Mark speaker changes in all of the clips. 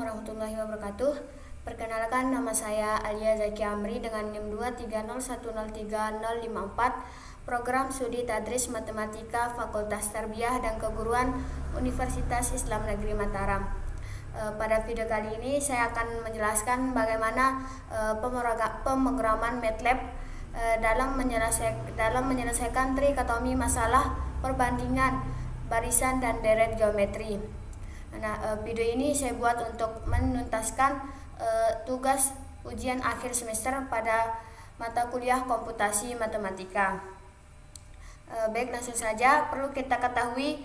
Speaker 1: warahmatullahi wabarakatuh. Perkenalkan, nama saya Alia Zaki Amri dengan NIM 230103054, Program Studi Tadris Matematika Fakultas Tarbiyah dan Keguruan Universitas Islam Negeri Mataram. Pada video kali ini saya akan menjelaskan bagaimana pemrograman MATLAB dalam menyelesaikan trikotomi masalah perbandingan barisan dan deret geometri. Video ini saya buat untuk menuntaskan tugas ujian akhir semester pada mata kuliah komputasi matematika. Baik, langsung saja. Perlu kita ketahui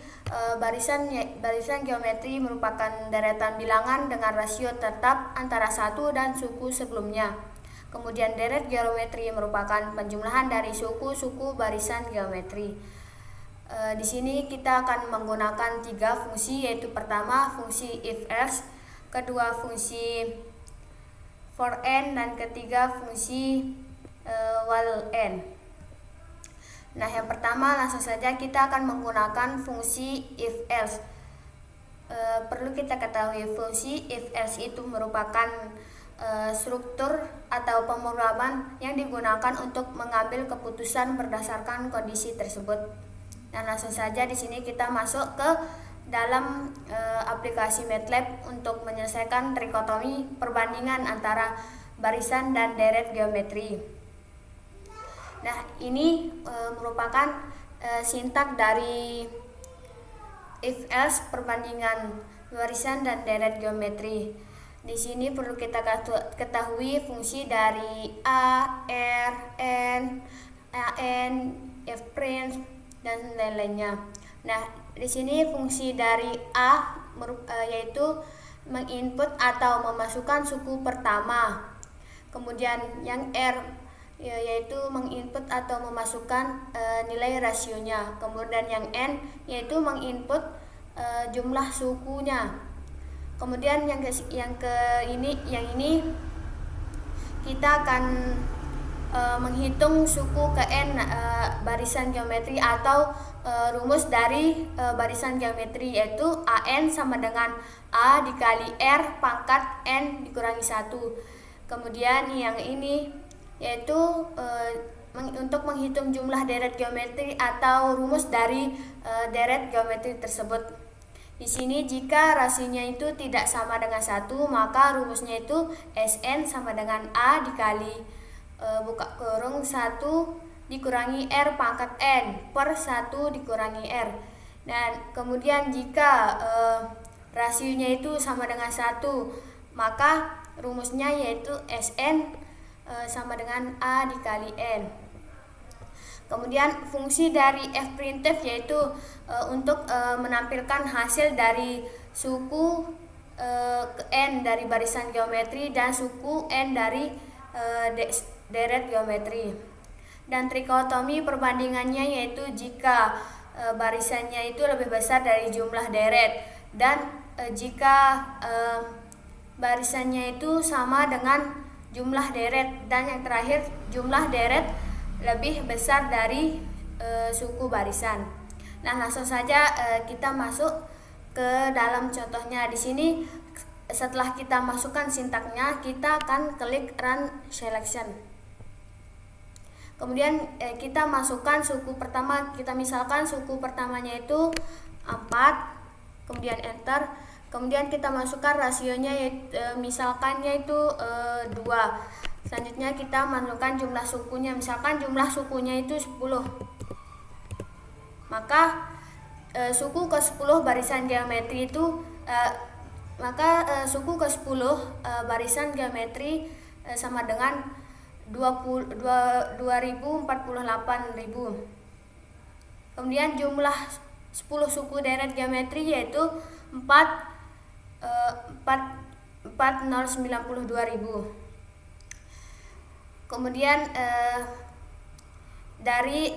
Speaker 1: barisan geometri merupakan deretan bilangan dengan rasio tetap antara satu dan suku sebelumnya. Kemudian deret geometri merupakan penjumlahan dari suku-suku barisan geometri. Di sini kita akan menggunakan 3 fungsi, yaitu pertama fungsi if else, kedua fungsi for n, dan ketiga fungsi while n. Yang pertama langsung saja kita akan menggunakan fungsi if else. Perlu kita ketahui fungsi if else itu merupakan struktur atau pemrograman yang digunakan untuk mengambil keputusan berdasarkan kondisi tersebut. Langsung saja di sini kita masuk ke dalam aplikasi MATLAB untuk menyelesaikan trikotomi perbandingan antara barisan dan deret geometri. Ini merupakan sintak dari if else perbandingan barisan dan deret geometri. Di sini perlu kita ketahui fungsi dari A, R, N, AN, F prime dan lain-lainnya. Di sini fungsi dari A yaitu menginput atau memasukkan suku pertama. Kemudian yang R yaitu menginput atau memasukkan nilai rasionya. Kemudian yang N yaitu menginput jumlah sukunya. Kemudian yang ini kita akan menghitung suku ke N barisan geometri atau rumus dari barisan geometri, yaitu AN sama dengan A dikali R pangkat N dikurangi 1. Kemudian yang ini yaitu untuk menghitung jumlah deret geometri atau rumus dari deret geometri tersebut. Di sini jika rasionya itu tidak sama dengan 1, maka rumusnya itu SN sama dengan A dikali buka kurung 1 dikurangi R pangkat N per 1 dikurangi R. Dan kemudian jika rasionya itu sama dengan 1, maka rumusnya yaitu SN sama dengan A dikali N. Kemudian fungsi dari f printf yaitu untuk menampilkan hasil dari suku N dari barisan geometri dan suku N dari deret geometri. Dan trikotomi perbandingannya yaitu jika barisannya itu lebih besar dari jumlah deret, dan jika barisannya itu sama dengan jumlah deret, dan yang terakhir jumlah deret lebih besar dari suku barisan. Langsung saja kita masuk ke dalam contohnya. Di sini setelah kita masukkan sintaknya, kita akan klik run selection. Kemudian kita masukkan suku pertama. Kita misalkan suku pertamanya itu 4, kemudian enter. Kemudian kita masukkan rasionya misalkannya itu 2. Selanjutnya kita masukkan jumlah sukunya. Misalkan jumlah sukunya itu 10. Maka suku ke-10 barisan geometri itu suku ke-10 barisan geometri sama dengan 2048.000. Kemudian jumlah 10 suku deret geometri yaitu 4092.000. Kemudian dari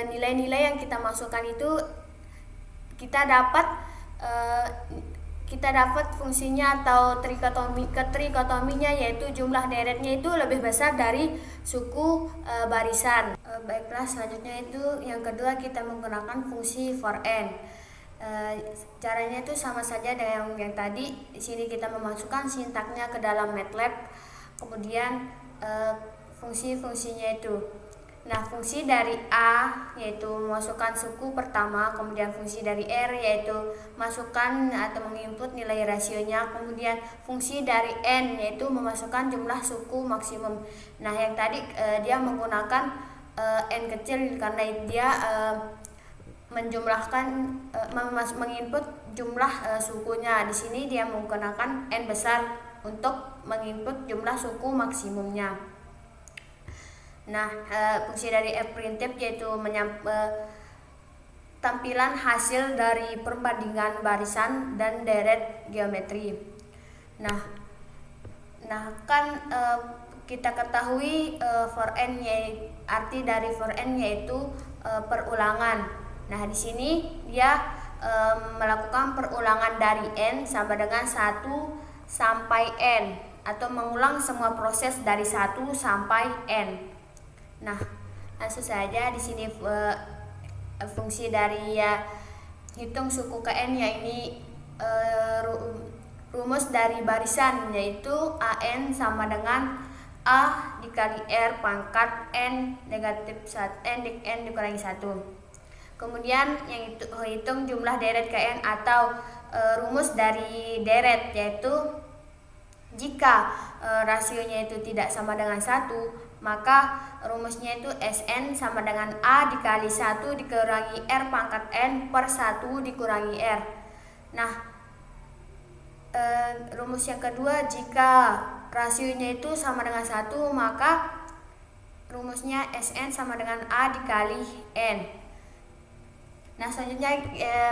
Speaker 1: nilai-nilai yang kita masukkan itu kita dapat fungsinya atau trikotominya, yaitu jumlah deretnya itu lebih besar dari suku barisan. Baiklah, selanjutnya itu yang kedua kita menggunakan fungsi for n. Caranya itu sama saja dengan yang tadi. Di sini kita memasukkan sintaknya ke dalam MATLAB, kemudian fungsi-fungsinya itu. Nah, fungsi dari A yaitu memasukkan suku pertama, kemudian fungsi dari R yaitu masukkan atau menginput nilai rasionya, kemudian fungsi dari N yaitu memasukkan jumlah suku maksimum. Nah, yang tadi dia menggunakan N kecil karena dia menjumlahkan menginput jumlah sukunya. Di sini dia menggunakan N besar untuk menginput jumlah suku maksimumnya. Nah, fungsi dari fprintf yaitu tampilan hasil dari perbandingan barisan dan deret geometri. Nah kan kita ketahui for n arti dari for n yaitu perulangan. Nah, di sini dia melakukan perulangan dari n sama dengan 1 sampai n, atau mengulang semua proses dari 1 sampai n. Nah, langsung saja di sini fungsi dari hitung suku ke n, yaitu rumus dari barisan yaitu AN sama dengan A dikali R pangkat N negatif 1 N dikurangi 1. Kemudian yang itu hitung jumlah deret ke n atau rumus dari deret yaitu jika rasionya itu tidak sama dengan 1, maka rumusnya itu Sn sama dengan A dikali 1 dikurangi R pangkat N per 1 dikurangi R. Nah, rumus yang kedua, jika rasionya itu sama dengan 1, maka rumusnya Sn sama dengan A dikali N. Nah, selanjutnya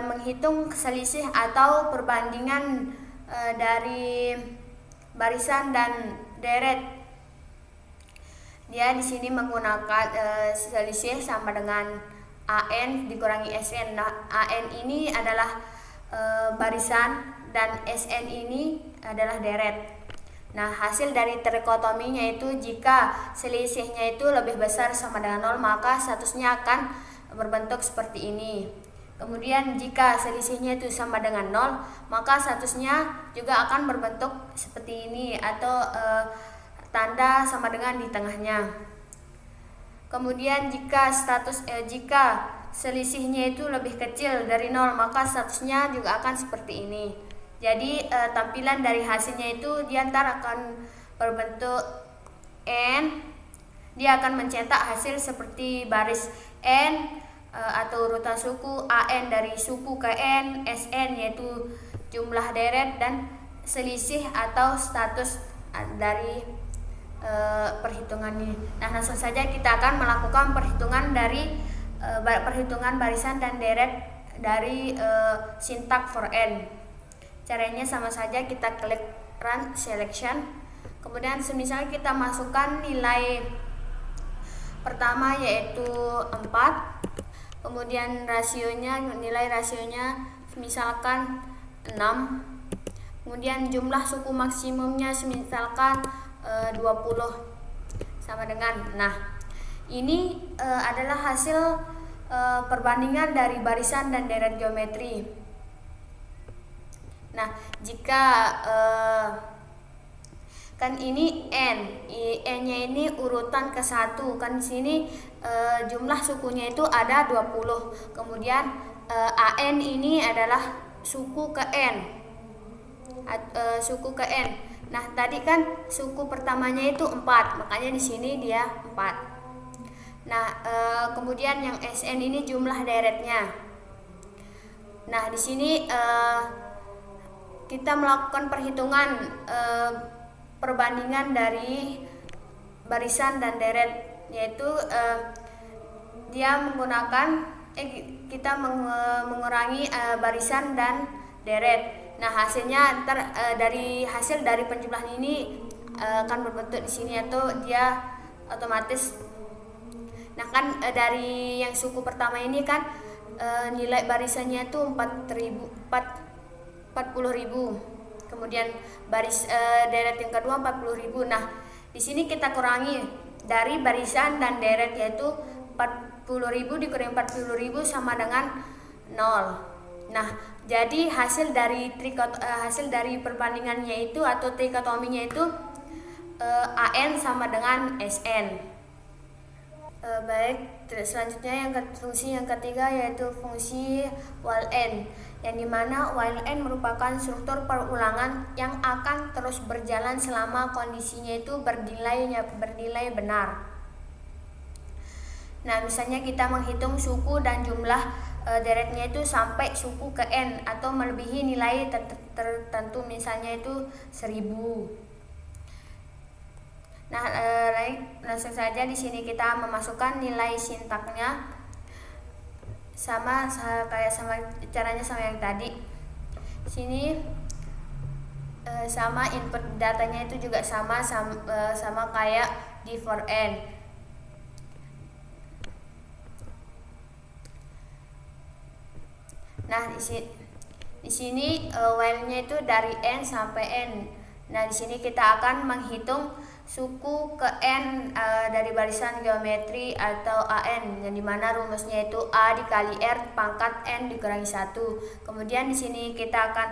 Speaker 1: menghitung selisih atau perbandingan dari barisan dan deret. Dia di sini menggunakan selisih sama dengan AN dikurangi SN. Nah, AN ini adalah barisan dan SN ini adalah deret. Nah, hasil dari trikotominya itu jika selisihnya itu lebih besar sama dengan 0, maka statusnya akan berbentuk seperti ini. Kemudian jika selisihnya itu sama dengan 0, maka statusnya juga akan berbentuk seperti ini atau tanda sama dengan di tengahnya. Kemudian jika selisihnya itu lebih kecil dari 0, maka statusnya juga akan seperti ini. Jadi tampilan dari hasilnya itu dia antara akan berbentuk N. Dia akan mencetak hasil seperti baris N atau urutan suku, AN dari suku ke N, SN yaitu jumlah deret, dan selisih atau status dari perhitungan ini. Nah, langsung saja kita akan melakukan perhitungan dari perhitungan barisan dan deret dari sintak for n. Caranya sama saja, kita klik run selection. Kemudian semisal kita masukkan nilai pertama yaitu 4. Kemudian nilai rasionya misalkan 6. Kemudian jumlah suku maksimumnya misalkan 20 sama dengan. Nah, ini adalah hasil perbandingan dari barisan dan deret geometri. Nah, jika kan ini N-nya ini urutan ke-1, kan di sini jumlah sukunya itu ada 20. Kemudian AN ini adalah suku ke N. Suku ke N. Nah, tadi kan suku pertamanya itu 4, makanya di sini dia 4. Nah, kemudian yang SN ini jumlah deretnya. Nah, di sini kita melakukan perhitungan perbandingan dari barisan dan deret, yaitu dia menggunakan kita mengurangi barisan dan deret. Nah, hasilnya dari hasil dari penjumlahan ini akan berbentuk di sini, atau dia otomatis. Nah, kan dari yang suku pertama ini kan nilai barisannya itu 40.000. Kemudian baris deret yang kedua 40.000. Nah, di sini kita kurangi dari barisan dan deret, yaitu 40.000 dikurangi 40.000 sama dengan 0. Nah, jadi hasil dari perbandingannya itu atau trikotominya itu AN sama dengan SN. Baik, selanjutnya fungsi yang ketiga yaitu fungsi while n, yang dimana while n merupakan struktur perulangan yang akan terus berjalan selama kondisinya itu bernilai benar. Nah, misalnya kita menghitung suku dan jumlah deretnya itu sampai suku ke n atau melebihi nilai tertentu, misalnya itu 1000. Nah, langsung saja di sini kita memasukkan nilai sintaknya sama caranya sama yang tadi. Sini sama input datanya itu juga sama kayak di for n. Nah, di sini while-nya itu dari n sampai n. Nah, di sini kita akan menghitung suku ke n dari barisan geometri atau AN, yang dimana rumusnya itu A dikali R pangkat n dikurangi 1. Kemudian di sini kita akan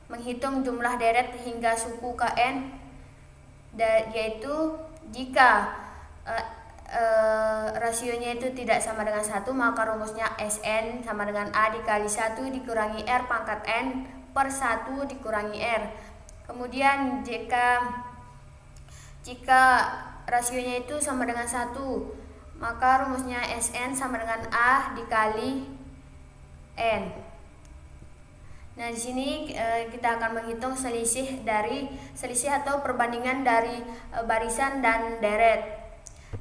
Speaker 1: menghitung jumlah deret hingga suku ke n, yaitu jika rasionya itu tidak sama dengan 1, maka rumusnya Sn sama dengan A dikali 1 dikurangi R pangkat n per 1 dikurangi R. Kemudian jika rasionya itu sama dengan 1, maka rumusnya Sn sama dengan A dikali N. Nah, di sini kita akan menghitung selisih atau perbandingan dari barisan dan deret.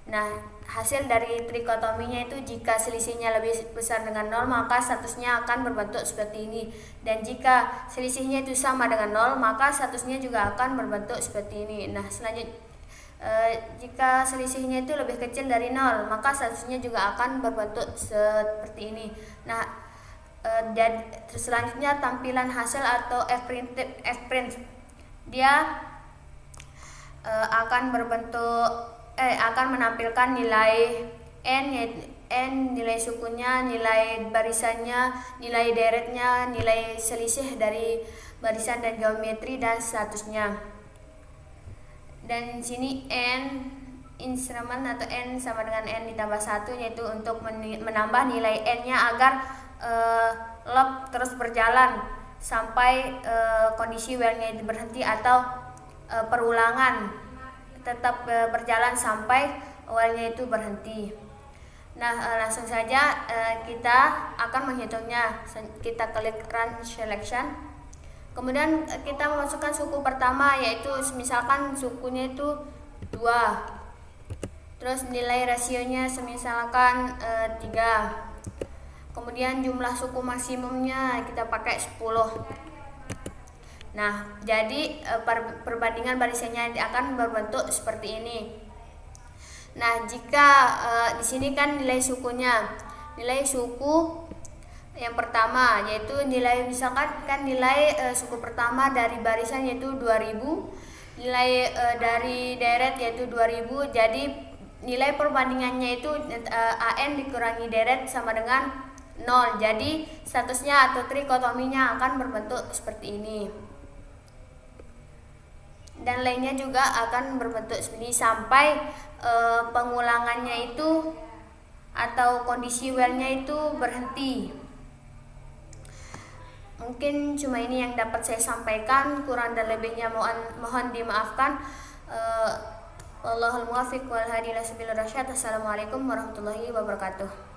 Speaker 1: Nah, hasil dari trikotominya itu jika selisihnya lebih besar dengan 0, maka statusnya akan berbentuk seperti ini. Dan jika selisihnya itu sama dengan 0, maka statusnya juga akan berbentuk seperti ini. Nah, selanjutnya jika selisihnya itu lebih kecil dari 0, maka statusnya juga akan berbentuk seperti ini. Nah, dan selanjutnya tampilan hasil atau Fprint, dia akan menampilkan nilai n, yaitu n nilai sukunya, nilai barisannya, nilai deretnya, nilai selisih dari barisan dan geometri, dan statusnya. Dan sini n instrumen atau n sama dengan n ditambah 1, yaitu untuk menambah nilai n-nya agar loop terus berjalan sampai kondisi while-nya berhenti atau perulangan tetap berjalan sampai while-nya itu berhenti. Nah, langsung saja kita akan menghitungnya. Kita klik run selection. Kemudian kita memasukkan suku pertama, yaitu misalkan sukunya itu 2. Terus nilai rasionya semisalkan 3. Kemudian jumlah suku maksimumnya kita pakai 10. Nah, jadi perbandingan barisannya akan berbentuk seperti ini. Nah, jika di sini kan nilai sukunya, nilai suku yang pertama yaitu nilai, misalkan kan nilai suku pertama dari barisan yaitu 2000, nilai dari deret yaitu 2000. Jadi nilai perbandingannya itu AN dikurangi deret sama dengan 0. Jadi statusnya atau trikotominya akan berbentuk seperti ini. Dan lainnya juga akan berbentuk seperti ini sampai pengulangannya itu atau kondisi while-nya itu berhenti. Mungkin cuma ini yang dapat saya sampaikan, kurang dan lebihnya mohon dimaafkan. Wallahul muwaffiq wal hadi ila sabilir rasyad. Assalamualaikum warahmatullahi wabarakatuh.